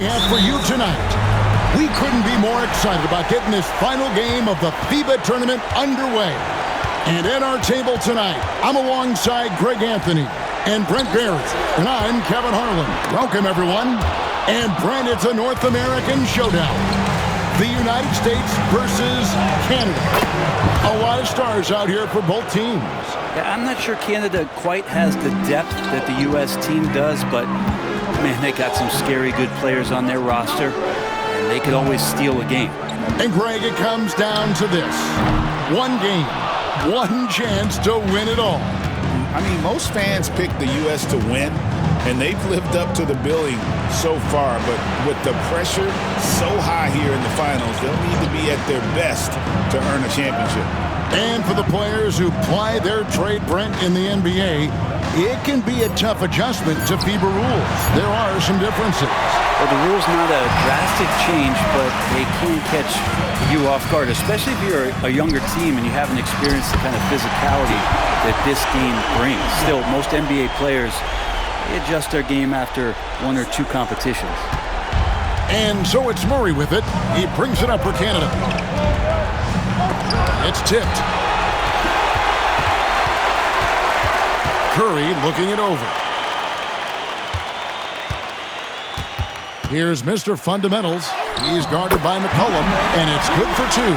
have for you tonight. We couldn't be more excited about getting this final game of the FIBA tournament underway. And at our table tonight, I'm alongside Greg Anthony and Brent Barry, and I'm Kevin Harlan. Welcome, everyone. And Brent, it's a North American showdown. The United States versus Canada. A lot of stars out here for both teams. Yeah, I'm not sure Canada quite has the depth that the U.S. team does, but, man, they got some scary good players on their roster, and they could always steal a game. And, Greg, it comes down to this. One game, one chance to win it all. I mean, most fans pick the U.S. to win, and they've lived up to the billing so far, but with the pressure so high here in the finals, they'll need to be at their best to earn a championship. And for the players who ply their trade, Brent, in the NBA, it can be a tough adjustment to FIBA rules. There are some differences. Well, the rule's not a drastic change, but they can catch you off guard, especially if you're a younger team and you haven't experienced the kind of physicality that this game brings. Still, most NBA players, they adjust their game after one or two competitions. And so it's Murray with it. He brings it up for Canada. It's tipped. Curry looking it over. Here's Mr. Fundamentals. He's guarded by McCollum, and it's good for two.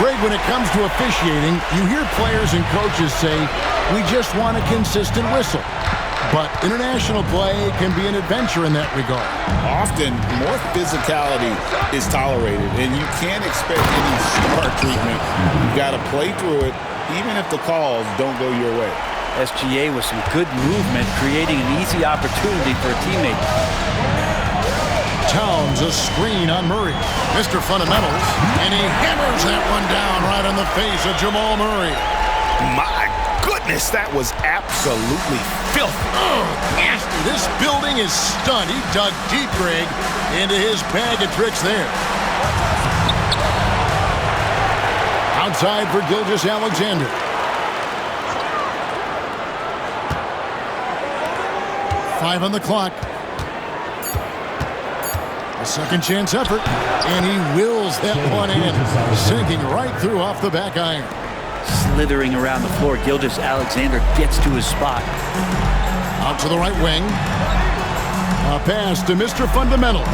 Greg, when it comes to officiating, you hear players and coaches say, we just want a consistent whistle. But international play can be an adventure in that regard. Often, more physicality is tolerated, and you can't expect any star treatment. You've got to play through it, even if the calls don't go your way. SGA with some good movement, creating an easy opportunity for a teammate. Towns a screen on Murray. Mr. Fundamentals, and he hammers that one down right on the face of Jamal Murray. My goodness, that was absolutely filthy. Oh, nasty. This building is stunned. He dug deep, Greg, into his bag of tricks there. Outside for Gilgeous-Alexander. Five on the clock. A second chance effort, and he wills that one in, sinking right through off the back iron. Slithering around the floor, Gilgeous-Alexander gets to his spot. Out to the right wing. A pass to Mr. Fundamental.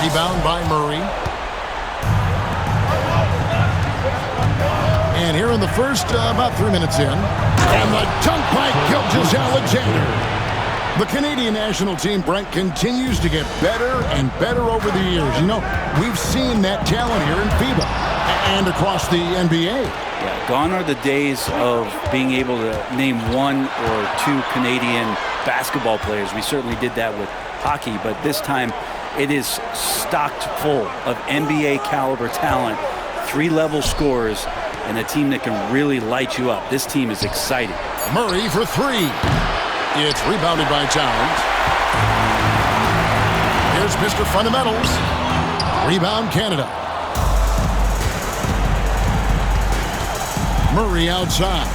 Rebound by Murray. And here in the first, about 3 minutes in. And the dunk by Gilgeous-Alexander. The Canadian national team, Brent, continues to get better and better over the years. You know, we've seen that talent here in FIBA and across the NBA. Yeah, gone are the days of being able to name one or two Canadian basketball players. We certainly did that with hockey, but this time it is stocked full of NBA caliber talent, three-level scorers, and a team that can really light you up. This team is exciting. Murray for three. It's rebounded by Towns. Here's Mr. Fundamentals. Rebound Canada. Murray outside.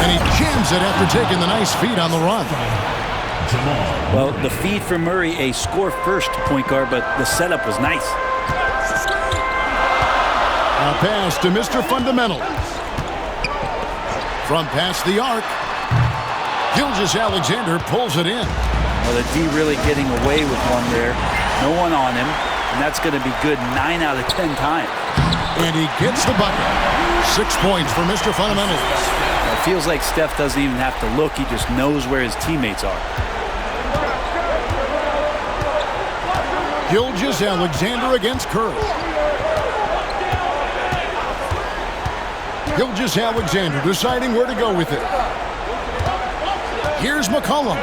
And he jams it after taking the nice feed on the run. Well, the feed for Murray, a score-first point guard, but the setup was nice. A pass to Mr. Fundamentals. From past the arc. Gilgeous-Alexander pulls it in. Well, the D really getting away with one there. No one on him, and that's going to be good 9 out of 10 times. And he gets the bucket. 6 points for Mr. Fundamentals. It feels like Steph doesn't even have to look. He just knows where his teammates are. Gilgeous-Alexander against Curry. Gilgeous-Alexander deciding where to go with it. Here's McCollum.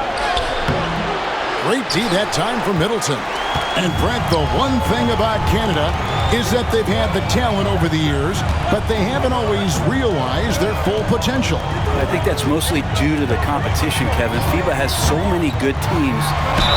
Great D that time from Middleton. And Brent, the one thing about Canada is that they've had the talent over the years, but they haven't always realized their full potential. I think that's mostly due to the competition, Kevin. FIBA has so many good teams,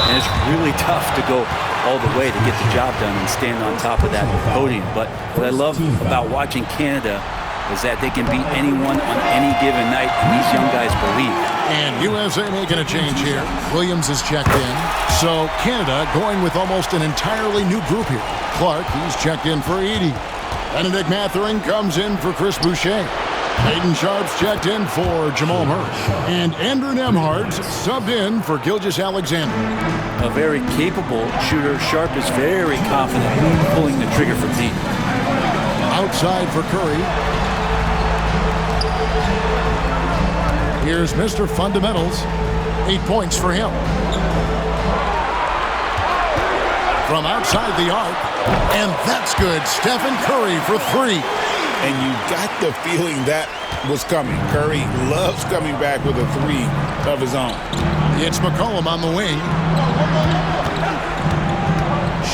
and it's really tough to go all the way to get the job done and stand on top of that podium. But what I love about watching Canada is that they can beat anyone on any given night, and these young guys believe. And USA making a change here. Williams is checked in. So Canada going with almost an entirely new group here. Clark, he's checked in for Edie. Benedict Mathurin comes in for Chris Boucher. Hayden Sharp's checked in for Jamal Murray. And Andrew Nemhard's subbed in for Gilgeous-Alexander. A very capable shooter. Sharp is very confident pulling the trigger from deep. Outside for Curry. Here's Mr. Fundamentals. 8 points for him. From outside the arc. And that's good. Stephen Curry for 3. And you got the feeling that was coming. Curry loves coming back with a 3 of his own. It's McCollum on the wing.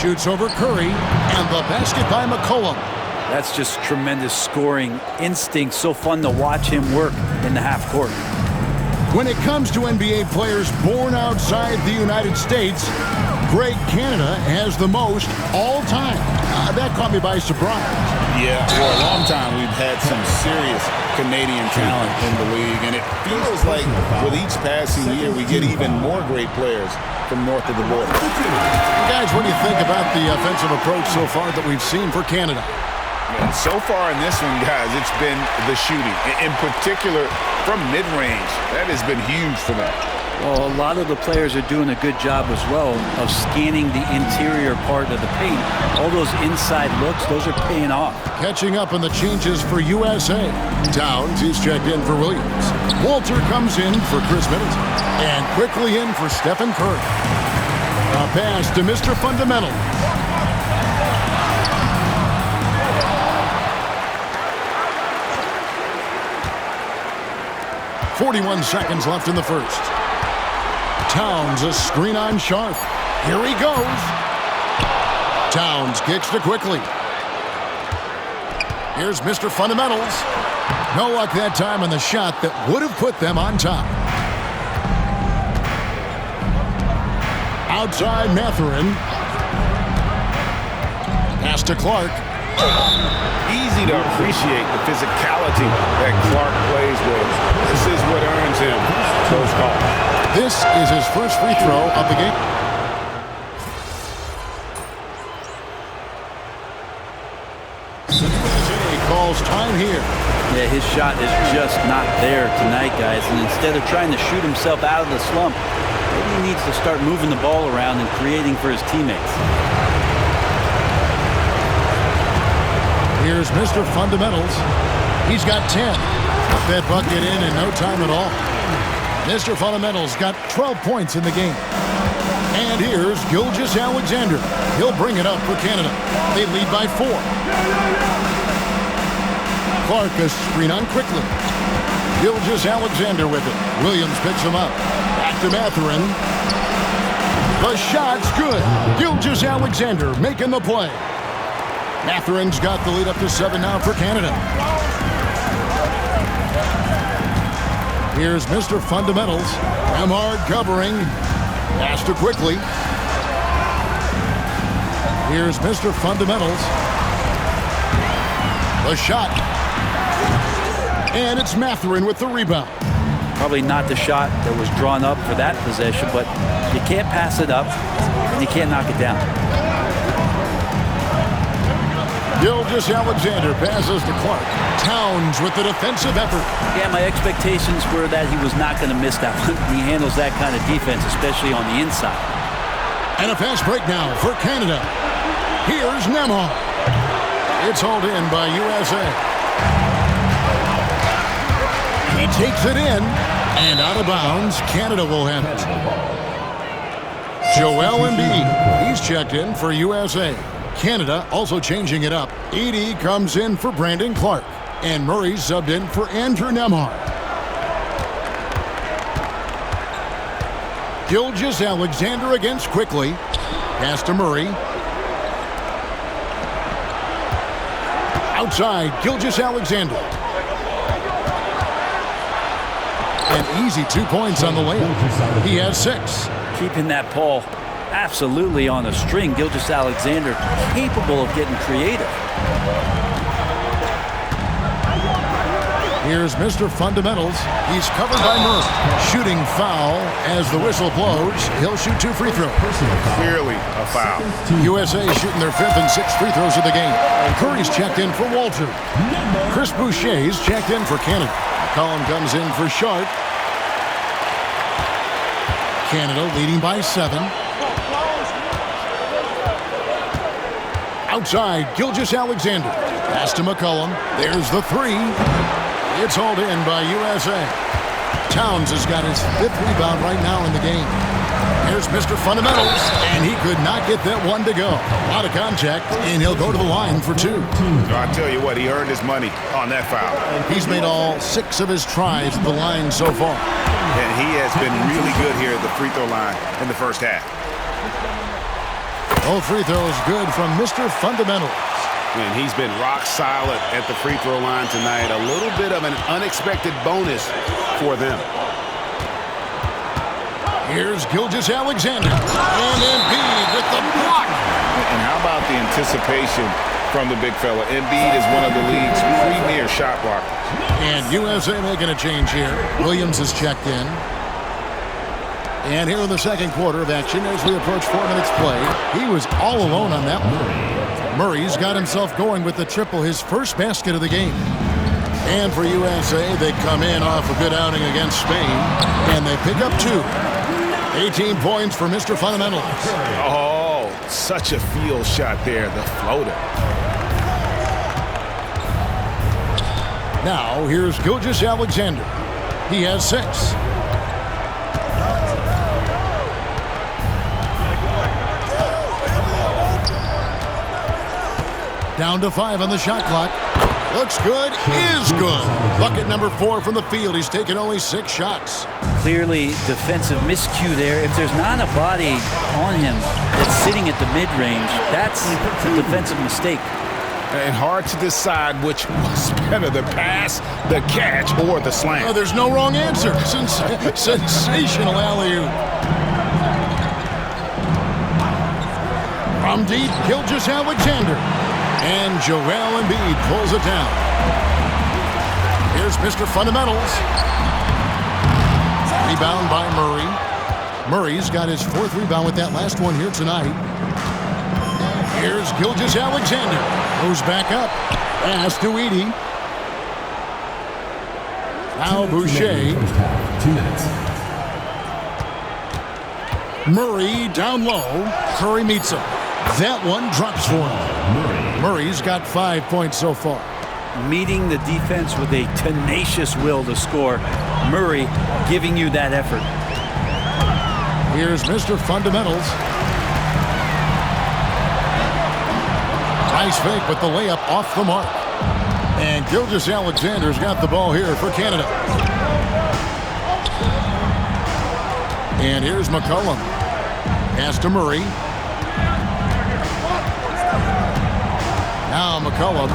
Shoots over Curry. And the basket by McCollum. That's just tremendous scoring instinct. So fun to watch him work in the half court. When it comes to NBA players born outside the United States, Greg Canada has the most all time. That caught me by surprise. Yeah, for a long time we've had some serious Canadian talent in the league, and it feels like with each passing year we get even more great players from north of the border. Guys, what do you think about the offensive approach so far that we've seen for Canada? And so far in this one, guys, it's been the shooting. In particular, from mid-range. That has been huge for them. Well, a lot of the players are doing a good job as well of scanning the interior part of the paint. All those inside looks, those are paying off. Catching up on the changes for USA. Towns, he's checked in for Williams. Walter comes in for Chris Middleton. And quickly in for Stephen Curry. A pass to Mr. Fundamental. .41 seconds left in the first. Towns, a screen on Sharp. Here he goes. Towns kicks to Quickly. Here's Mr. Fundamentals. No luck that time on the shot that would have put them on top. Outside Mathurin. Pass to Clark. Easy to appreciate the physicality that Clark plays with. This is what earns him those calls. This is his first free throw of the game. He calls time here. Yeah, his shot is just not there tonight, guys. And instead of trying to shoot himself out of the slump, maybe he needs to start moving the ball around and creating for his teammates. Here's Mr. Fundamentals. He's got 10. Put that bucket in no time at all. Mr. Fundamentals got 12 points in the game. And here's Gilgeous-Alexander. He'll bring it up for Canada. They lead by 4. Clark a screen on Quickly. Gilgeous-Alexander with it. Williams picks him up. Back to Mathurin. The shot's good. Gilgeous-Alexander making the play. Mathurin's got the lead up to 7 now for Canada. Here's Mr. Fundamentals. Nemhard covering. Pass to Quickly. Here's Mr. Fundamentals. The shot. And it's Mathurin with the rebound. Probably not the shot that was drawn up for that possession, but you can't pass it up and you can't knock it down. Gilgeous-Alexander passes to Clark. Towns with the defensive effort. Yeah, my expectations were that he was not going to miss that one. He handles that kind of defense, especially on the inside. And a fast break now for Canada. Here's Nemhard. It's hauled in by USA. He takes it in, and out of bounds, Canada will have it. Joel Embiid, he's checked in for USA. Canada also changing it up. Edie comes in for Brandon Clark. And Murray subbed in for Andrew Nemhard. Gilgeous-Alexander against Quickly. Pass to Murray. Outside, Gilgeous-Alexander. An easy 2 points on the layup. He has 6. Keeping that ball absolutely on a string. Gilgeous-Alexander capable of getting creative. Here's Mr. Fundamentals. He's covered by Murray. Shooting foul as the whistle blows. He'll shoot 2 free throws. Clearly a foul. USA shooting their 5th and 6th free throws of the game. Curry's checked in for Walter. Chris Boucher's checked in for Canada. McCollum comes in for Sharp. Canada leading by 7. Outside, Gilgeous-Alexander. Pass to McCollum. There's the 3. It's hauled in by USA. Towns has got his 5th rebound right now in the game. Here's Mr. Fundamentals, and he could not get that one to go. A lot of contact, and he'll go to the line for 2. I tell you what, he earned his money on that foul. He's made all 6 of his tries at the line so far. And he has been really good here at the free throw line in the first half. Both free throws good from Mr. Fundamentals. And he's been rock solid at the free throw line tonight. A little bit of an unexpected bonus for them. Here's Gilgeous-Alexander. And Embiid with the block. And how about the anticipation from the big fella? Embiid is one of the league's premier shot blockers. And USA making a change here. Williams is checked in. And here in the second quarter of action as we approach 4 minutes play. He was all alone on that one. Murray's got himself going with the triple, his first basket of the game. And for USA, they come in off a good outing against Spain, and they pick up 2. 18 points for Mr. Fundamentals. Oh, such a field shot there, the floater. Now, here's Gilgeous-Alexander. He has 6. Down to 5 on the shot clock. Looks good, is good. Bucket number 4 from the field. He's taken only 6 shots. Clearly defensive miscue there. If there's not a body on him that's sitting at the mid-range, that's a defensive mistake. And hard to decide which was better, the pass, the catch, or the slam. Oh, there's no wrong answer. Sensational alley-oop. From deep, Gilgeous-Alexander. And Joel Embiid pulls it down. Here's Mr. Fundamentals. Rebound by Murray. Murray's got his 4th rebound with that last one here tonight. Here's Gilgeous-Alexander. Goes back up. Pass to Edey. Now Boucher. 2 minutes. Murray down low. Curry meets him. That one drops for him. Murray's got 5 points so far. Meeting the defense with a tenacious will to score. Murray giving you that effort. Here's Mr. Fundamentals. Nice fake, but the layup off the mark. And Gilgeous-Alexander's got the ball here for Canada. And here's McCollum. Pass to Murray. Now McCollum.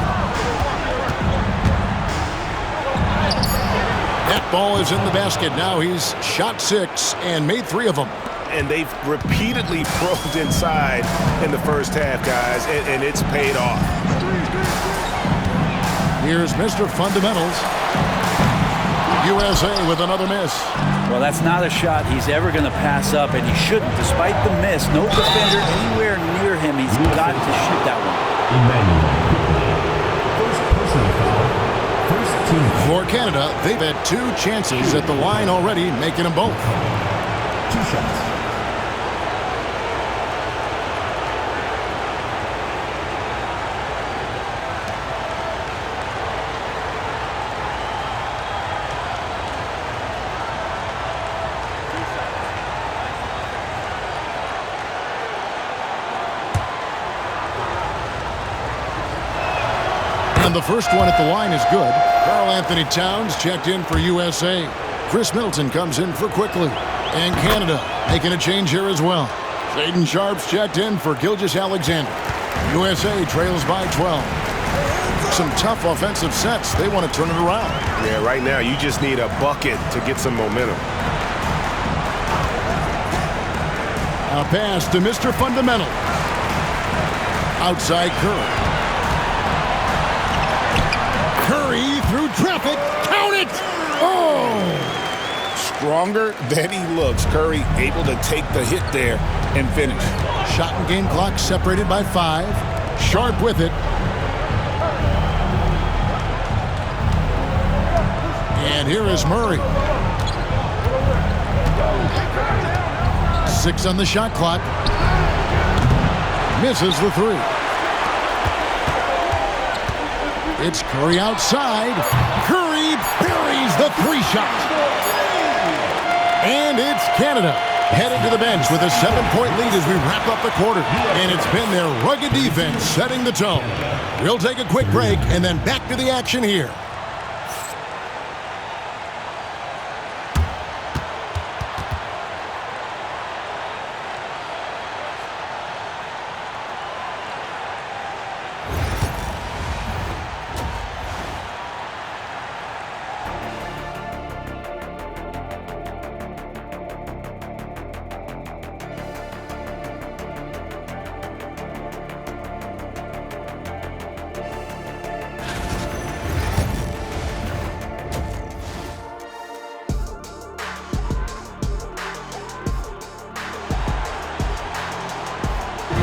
That ball is in the basket. Now he's shot 6 and made 3 of them. And they've repeatedly probed inside in the first half, guys, and it's paid off. Here's Mr. Fundamentals. USA with another miss. Well, that's not a shot he's ever going to pass up, and he shouldn't. Despite the miss, no defender anywhere near him. He's got to shoot that one. First team. For Canada, they've had 2 chances at the line already, making them both. 2 shots. And the first one at the line is good. Karl-Anthony Towns checked in for USA. Chris Middleton comes in for Quickly. And Canada making a change here as well. Shaedon Sharpe's checked in for Gilgeous-Alexander. USA trails by 12. Some tough offensive sets. They want to turn it around. Yeah, right now you just need a bucket to get some momentum. A pass to Mr. Fundamental. Outside Curry. Curry through traffic. Count it! Oh! Stronger than he looks. Curry able to take the hit there and finish. Shot and game clock separated by 5. Sharp with it. And here is Murray. 6 on the shot clock. Misses the 3. It's Curry outside. Curry buries the 3-shot. And it's Canada headed to the bench with a 7-point lead as we wrap up the quarter. And it's been their rugged defense setting the tone. We'll take a quick break and then back to the action here.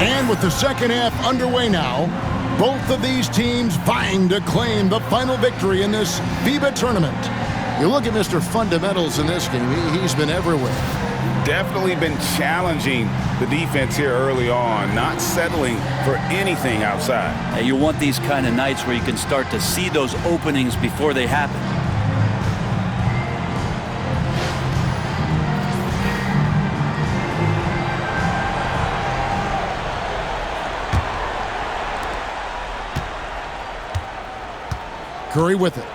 And with the second half underway now, both of these teams vying to claim the final victory in this FIBA tournament. You look at Mr. Fundamentals in this game, he's been everywhere. Definitely been challenging the defense here early on, not settling for anything outside. And you want these kind of nights where you can start to see those openings before they happen. Curry with it.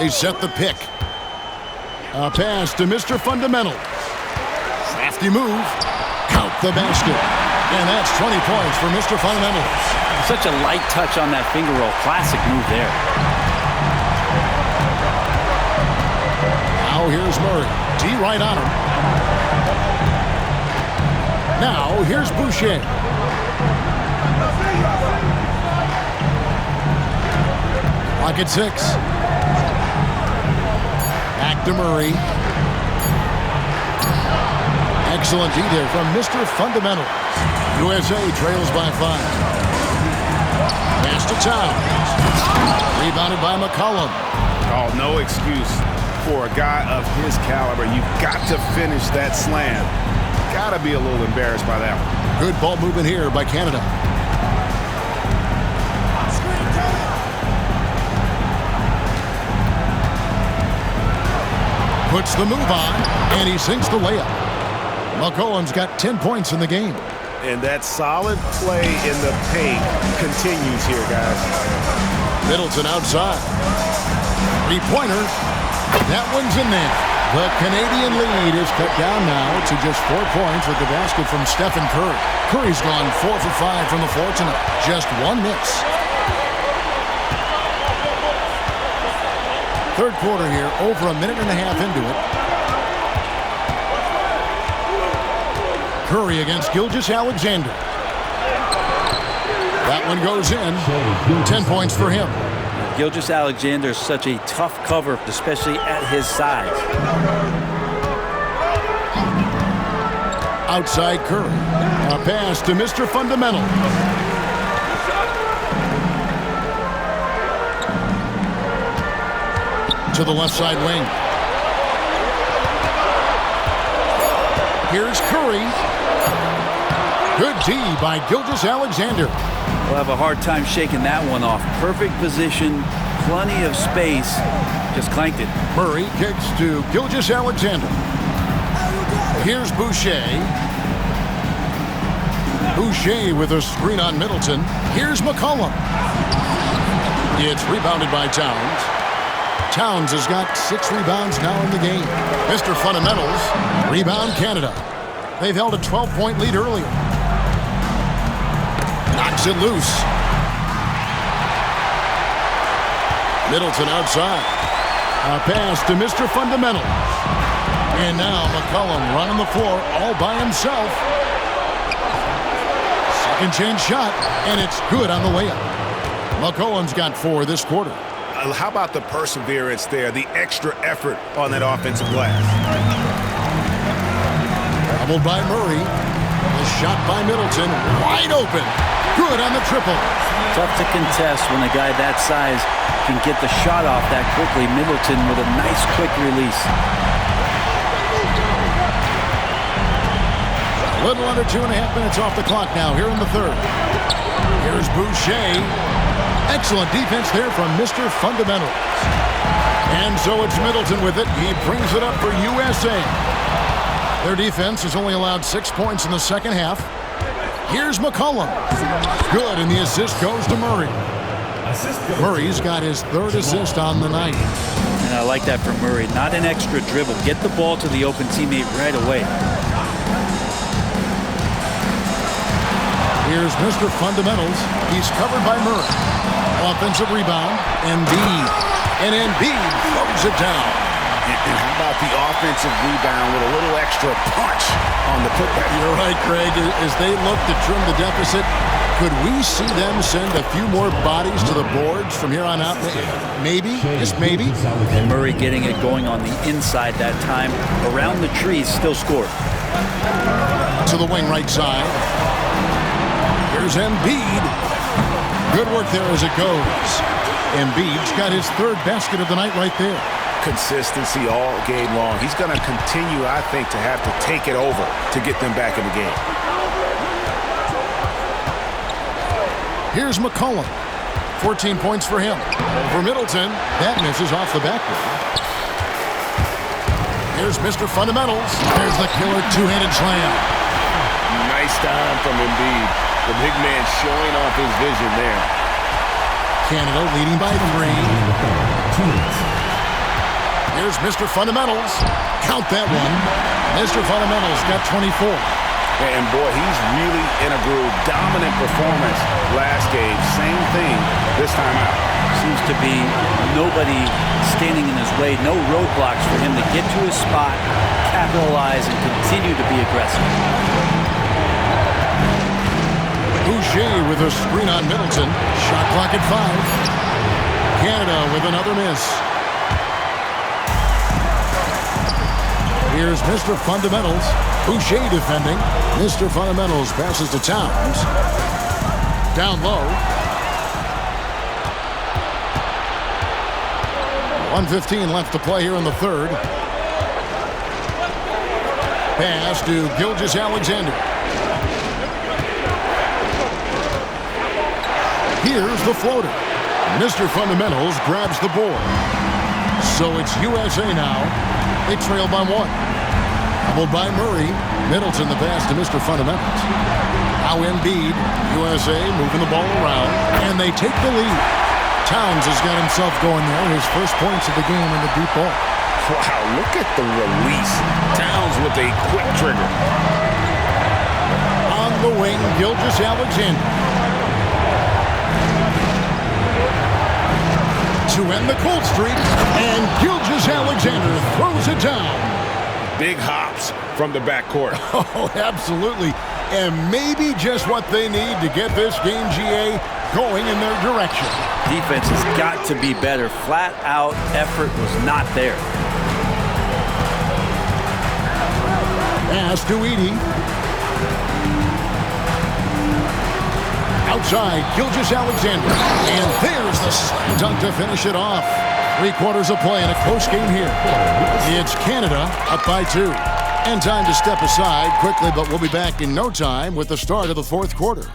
They set the pick. A pass to Mr. Fundamental. Crafty move. Count the basket. And that's 20 points for Mr. Fundamentals. Such a light touch on that finger roll. Classic move there. Now here's Murray. D right on him. Now here's Boucher. Clock at 6. Back to Murray. Excellent D there from Mr. Fundamental. USA trails by 5. Pass to Towns. Rebounded by McCollum. Oh, no excuse for a guy of his caliber. You've got to finish that slam. Got to be a little embarrassed by that one. Good ball movement here by Canada. Puts the move on, and he sinks the layup. McCollum's got 10 points in the game. And that solid play in the paint continues here, guys. Middleton outside. 3-pointer. That one's in there. The Canadian lead is cut down now to just 4 points with the basket from Stephen Curry. Curry's gone 4 for 5 from the floor tonight. Just 1 miss. Third quarter here, over a minute and a half into it. Curry against Gilgeous-Alexander. That one goes in. 10 points for him. Gilgeous-Alexander is such a tough cover, especially at his size. Outside Curry. A pass to Mr. Fundamental. To the left side wing. Here's Curry. Good D by Gilgeous-Alexander. We'll have a hard time shaking that one off. Perfect position, plenty of space. Just clanked it. Murray kicks to Gilgeous-Alexander. Here's Boucher. Boucher with a screen on Middleton. Here's McCollum. It's rebounded by Towns. Towns has got 6 rebounds now in the game. Mr. Fundamentals, rebound Canada. They've held a 12-point lead earlier. Knocks it loose. Middleton outside. A pass to Mr. Fundamentals. And now McCollum running the floor all by himself. Second chance shot, and it's good on the layup. McCollum's got 4 this quarter. How about the perseverance there, the extra effort on that offensive glass? Doubled by Murray. The shot by Middleton. Wide open. Good on the triple. Tough to contest when a guy that size can get the shot off that quickly. Middleton with a nice quick release. A little under 2.5 minutes off the clock now here in the third. Here's Boucher. Excellent defense there from Mr. Fundamentals. And so it's Middleton with it. He brings it up for USA. Their defense has only allowed 6 points in the second half. Here's McCollum. Good, and the assist goes to Murray. Murray's got his 3rd assist on the night. And I like that from Murray. Not an extra dribble. Get the ball to the open teammate right away. Here's Mr. Fundamentals. He's covered by Murray. Offensive rebound. Embiid. And Embiid throws it down. And how about the offensive rebound with a little extra punch on the putback? You're right, Craig. As they look to trim the deficit, could we see them send a few more bodies to the boards from here on out? Maybe, just maybe. And Murray getting it going on the inside that time. Around the trees, still scored. To the wing right side. Here's Embiid. Good work there as it goes. Embiid's got his 3rd basket of the night right there. Consistency all game long. He's going to continue, I think, to have to take it over to get them back in the game. Here's McCollum. 14 points for him. For Middleton, that misses off the backboard. Here's Mr. Fundamentals. There's the killer two-handed slam. Nice time from Embiid. The big man showing off his vision there. Canada leading by 3. Here's Mr. Fundamentals. Count that one. Mr. Fundamentals got 24. And boy, he's really in a groove. Dominant performance last game. Same thing this time out. Seems to be nobody standing in his way. No roadblocks for him to get to his spot, capitalize, and continue to be aggressive. Boucher with a screen on Middleton. Shot clock at 5. Canada with another miss. Here's Mr. Fundamentals. Boucher defending. Mr. Fundamentals passes to Towns. Down low. 1:15 left to play here in the third. Pass to Gilgeous-Alexander. Here's the floater. Mr. Fundamentals grabs the board. So it's USA now. They trail by 1. Doubled by Murray. Middleton the pass to Mr. Fundamentals. Now Embiid. USA moving the ball around. And they take the lead. Towns has got himself going there. His first points of the game in the deep ball. Wow, look at the release. Towns with a quick trigger. On the wing, Gilgeous-Alexander. To end the cold streak, and Gilgeous-Alexander throws it down. Big hops from the backcourt. Oh, absolutely. And maybe just what they need to get this game, GA, going in their direction. Defense has got to be better. Flat out effort was not there. Pass to Edey. Outside, Gilgeous-Alexander. And there's the slam dunk to finish it off. 3 quarters of play in a close game here. It's Canada up by 2. And time to step aside quickly, but we'll be back in no time with the start of the 4th quarter.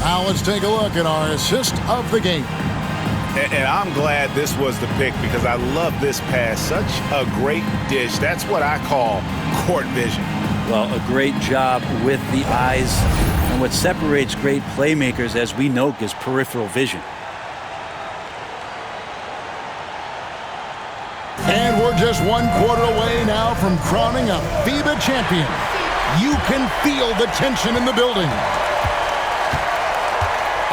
Now let's take a look at our assist of the game. And I'm glad this was the pick because I love this pass. Such a great dish. That's what I call court vision. Well, a great job with the eyes. And what separates great playmakers, as we know, is peripheral vision. And we're just 1 quarter away now from crowning a FIBA champion. You can feel the tension in the building.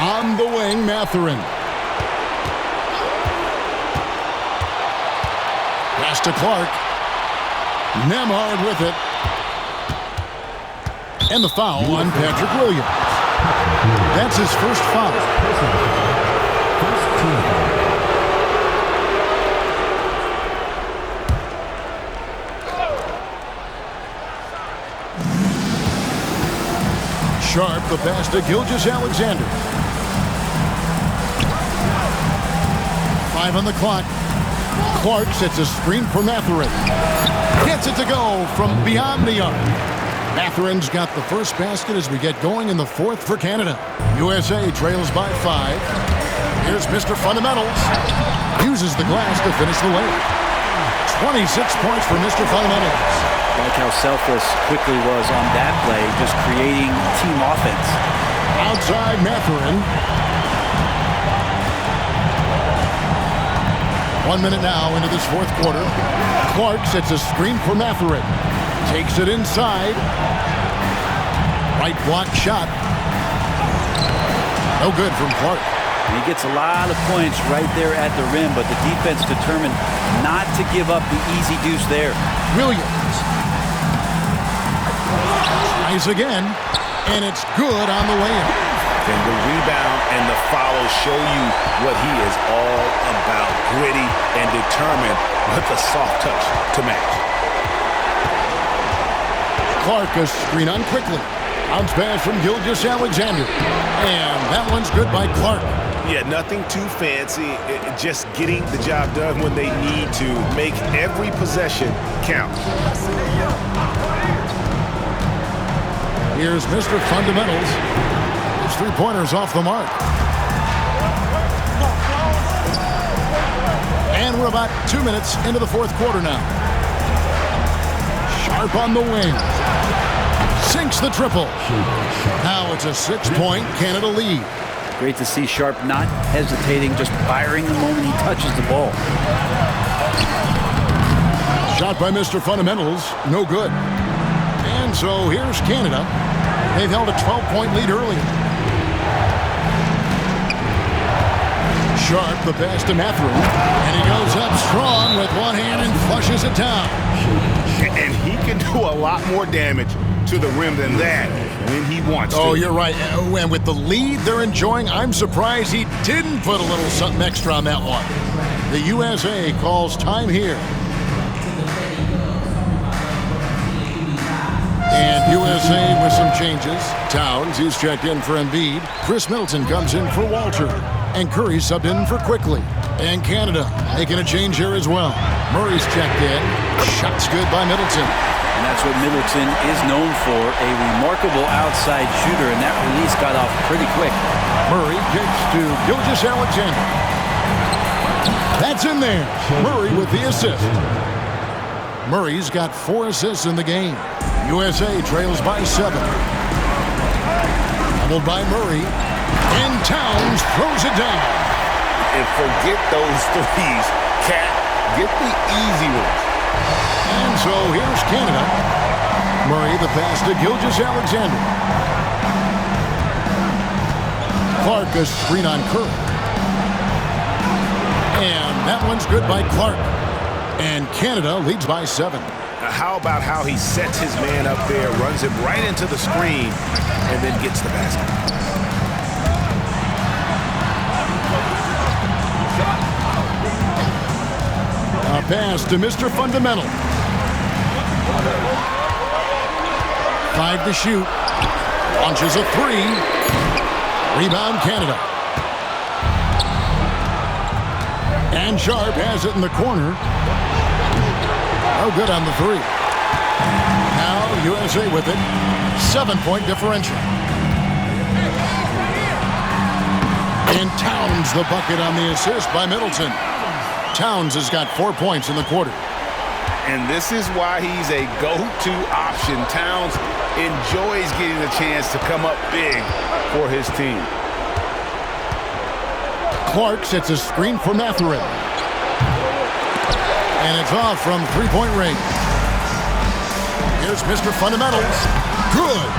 On the wing, Mathurin. Pass to Clark. Nembhard with it. And the foul on Patrick Williams. That's his first foul. First team foul. Sharp, the pass to Gilgeous-Alexander. 5 on the clock. Clark sets a screen for Mathurin. Gets it to go from beyond the arc. Mathurin's got the first basket as we get going in the fourth for Canada. USA trails by 5. Here's Mr. Fundamentals. Uses the glass to finish the layup. 26 points for Mr. Fundamentals. Like how selfless Quickly was on that play, just creating team offense. Outside Mathurin. 1 minute now into this fourth quarter. Clark sets a screen for Mathurin. Takes it inside. Right block shot. No good from Clark. He gets a lot of points right there at the rim, but the defense determined not to give up the easy deuce there. Williams. Tries again, and it's good on the layup. And the rebound and the follow show you what he is all about. Gritty and determined with a soft touch to match. Clark a screen on Quickly. Bounce pass from Gilgeous-Alexander. And that one's good by Clark. Yeah, nothing too fancy. Just getting the job done when they need to. Make every possession count. Here's Mr. Fundamentals. His three-pointers off the mark. And we're about 2 minutes into the fourth quarter now. Sharp on the wing. Sinks the triple. Now it's a 6-point Canada lead. Great to see Sharp not hesitating, just firing the moment he touches the ball. Shot by Mr. Fundamentals, no good. And so here's Canada. They've held a 12-point lead earlier. Sharp, the pass to Mathurin. And he goes up strong with one hand and flushes it down. And he can do a lot more damage to the rim than that when he wants to. Oh, you're right. And with the lead they're enjoying, I'm surprised he didn't put a little something extra on that one. The USA calls time here. And USA with some changes. Towns, he's checked in for Embiid. Chris Middleton comes in for Walter. And Curry subbed in for Quickly. And Canada making a change here as well. Murray's checked in. Shot's good by Middleton. And that's what Middleton is known for, a remarkable outside shooter, and that release got off pretty quick. Murray kicks to Gilgeous-Alexander. That's in there. Murray with the assist. Murray's got 4 assists in the game. USA trails by 7. Doubled by Murray. And Towns throws it down. And forget those threes. Cat, get the easy ones. And so here's Canada. Murray the pass to Gilgeous-Alexander. Clark a screen on Curry. And that one's good by Clark. And Canada leads by 7. How about how he sets his man up there, runs him right into the screen, and then gets the basket. A pass to Mr. Fundamental. 5 to shoot. Launches a 3. Rebound Canada. And Sharp has it in the corner. No good on the 3. Now USA with it. 7-point differential. And Towns the bucket on the assist by Middleton. Towns has got 4 points in the quarter. And this is why he's a go-to option. Towns enjoys getting the chance to come up big for his team. Clark sets a screen for Mathurin. And it's off from three-point range. Here's Mr. Fundamentals. Good.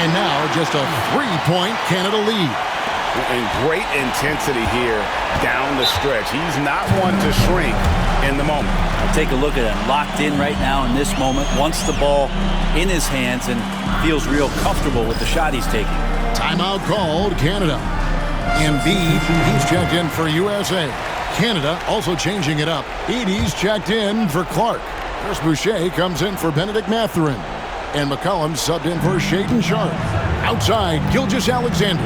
And now just a 3-point Canada lead. And great intensity here down the stretch. He's not one to shrink in the moment. Take a look at him, locked in right now in this moment, wants the ball in his hands and feels real comfortable with the shot he's taking. Timeout called, Canada. Embiid, he's checked in for USA. Canada also changing it up. Edey's checked in for Clark. Chris Boucher comes in for Benedict Mathurin. And McCollum subbed in for Shaedon Sharpe. Outside, Gilgeous-Alexander.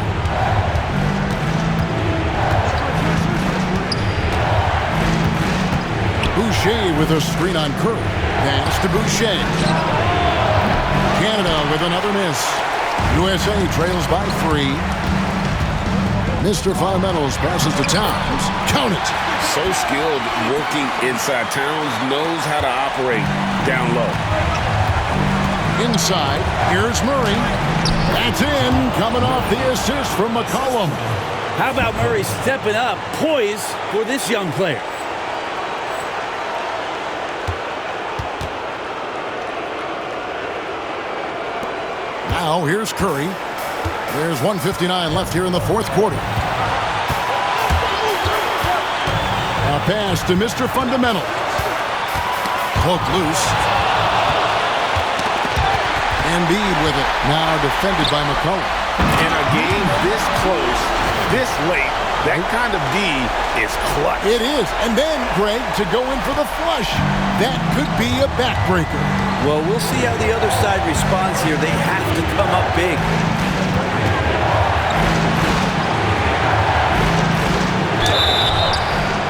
Boucher with a screen on Curry. Pass to Boucher. Canada with another miss. USA trails by 3. Mr. Fundamentals passes to Towns. Count it. So skilled working inside. Towns knows how to operate down low. Inside, here's Murray. That's in, coming off the assist from McCollum. How about Murray stepping up, poised for this young player? Now, here's Curry. There's 1:59 left here in the fourth quarter. A pass to Mr. Fundamental. Hook loose. Embiid with it. Now defended by McCollum. In a game this close, this late, that kind of D is clutch. It is. And then, Greg, to go in for the flush. That could be a backbreaker. Well, we'll see how the other side responds here. They have to come up big.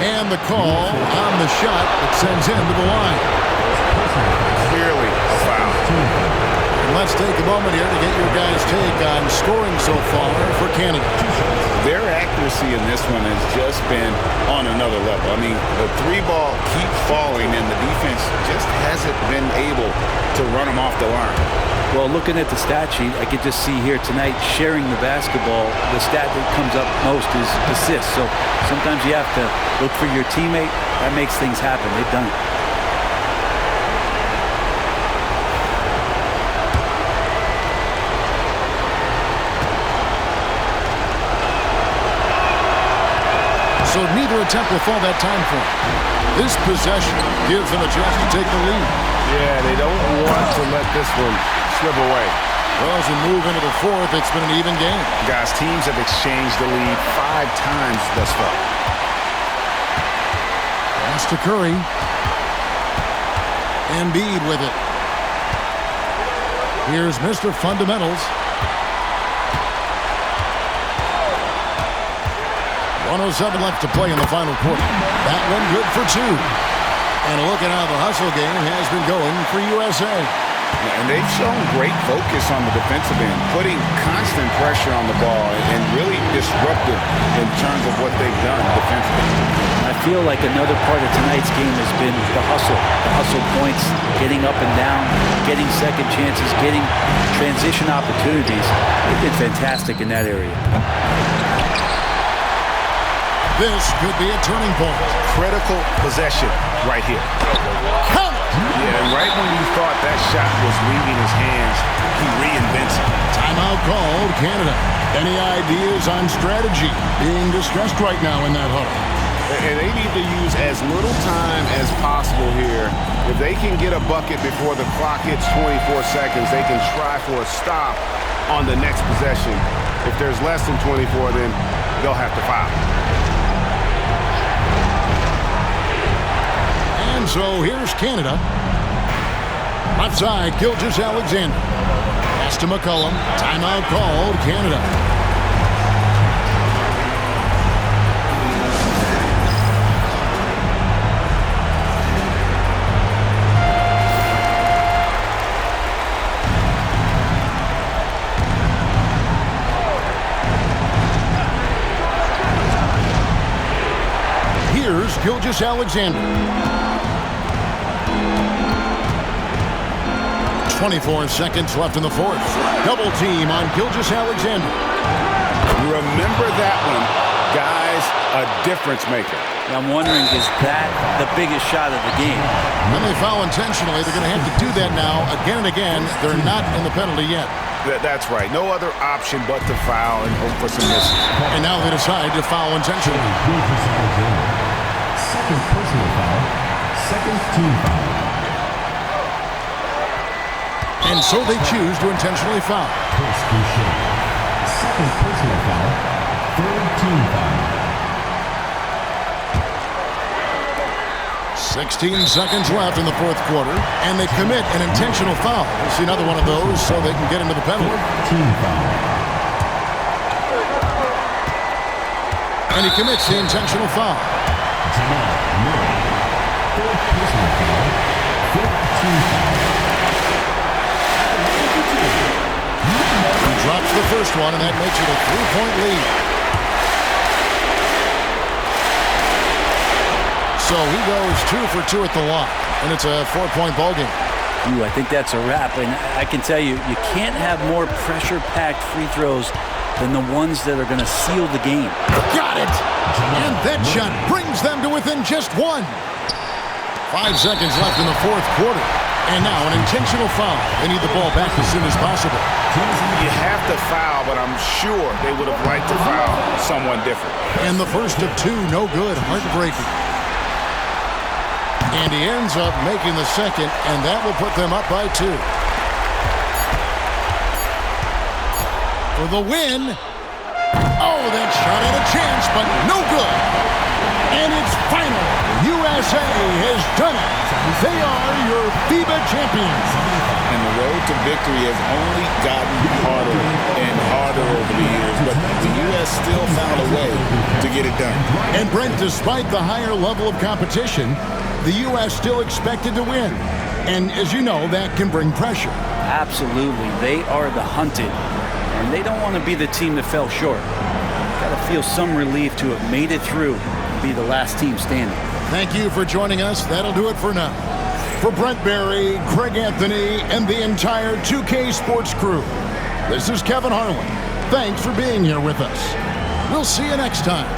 And the call on the shot that sends him to the line. Clearly a foul. And let's take a moment here to get your guys' take on scoring so far for Canada. Their accuracy in this one has just been on another level. I mean, the 3-ball keeps falling, and the defense just hasn't been able to run them off the line. Well, looking at the stat sheet, I could just see here tonight sharing the basketball. The stat that comes up most is assists. So sometimes you have to look for your teammate. That makes things happen. They've done it. So neither attempt will fall that time for him. This possession gives them a chance to take the lead. Yeah, they don't want to let this one slip away. Well, as we move into the fourth, it's been an even game. Guys, teams have exchanged the lead 5 times thus far. Pass to Curry. Embiid with it. Here's Mr. Fundamentals. 1:07 left to play in the final quarter. That one good for 2. And a look at how the hustle game has been going for USA. And they've shown great focus on the defensive end, putting constant pressure on the ball and really disruptive in terms of what they've done defensively. I feel like another part of tonight's game has been the hustle points, getting up and down, getting second chances, getting transition opportunities. They've been fantastic in that area. This could be a turning point. Critical possession right here. Count it! Yeah, and right when you thought that shot was leaving his hands, he reinvents it. Timeout called, Canada. Any ideas on strategy being discussed right now in that huddle? And they need to use as little time as possible here. If they can get a bucket before the clock hits 24 seconds, they can try for a stop on the next possession. If there's less than 24, then they'll have to foul. And so here's Canada. Left side, Gilgeous-Alexander. Pass to McCollum. Timeout called, Canada. Here's Gilgeous-Alexander. 24 seconds left in the fourth. Double team on Gilgeous-Alexander. Remember that one, guys, a difference maker. I'm wondering, is that the biggest shot of the game? When they foul intentionally, they're going to have to do that now again and again. They're not in the penalty yet. That's right. No other option but to foul and hope for some misses. And now they decide to foul intentionally. Second personal foul. Second team foul. And so they choose to intentionally foul. Chris Boucher. Second personal foul. Third team foul. 16 seconds left in the fourth quarter, and they commit an intentional foul. We'll see another one of those so they can get into the penalty. Team foul. And he commits the intentional foul. Jamal Murray. Fourth personal foul. Fifth team foul. He drops the first one, and that makes it a 3-point lead. So he goes 2 for 2 at the line, and it's a 4-point ball game. Ooh, I think that's a wrap. And I can tell you, you can't have more pressure-packed free throws than the ones that are going to seal the game. Got it! And that shot brings them to within just one. 5 seconds left in the fourth quarter. And now an intentional foul. They need the ball back as soon as possible. You have to foul, but I'm sure they would have liked to foul someone different. And the first of 2, no good. Heartbreaking. And he ends up making the second, and that will put them up by 2. For the win. Oh, that shot had a chance, but no good. And it's final. USA has done it. They are your FIBA champions. And the road to victory has only gotten harder and harder over the years, but the U.S. still found a way to get it done. And Brent, despite the higher level of competition, the U.S. still expected to win. And as you know, that can bring pressure. Absolutely. They are the hunted, and they don't want to be the team that fell short. Got to feel some relief to have made it through and be the last team standing. Thank you for joining us. That'll do it for now. For Brent Barry, Greg Anthony, and the entire 2K Sports crew, this is Kevin Harlan. Thanks for being here with us. We'll see you next time.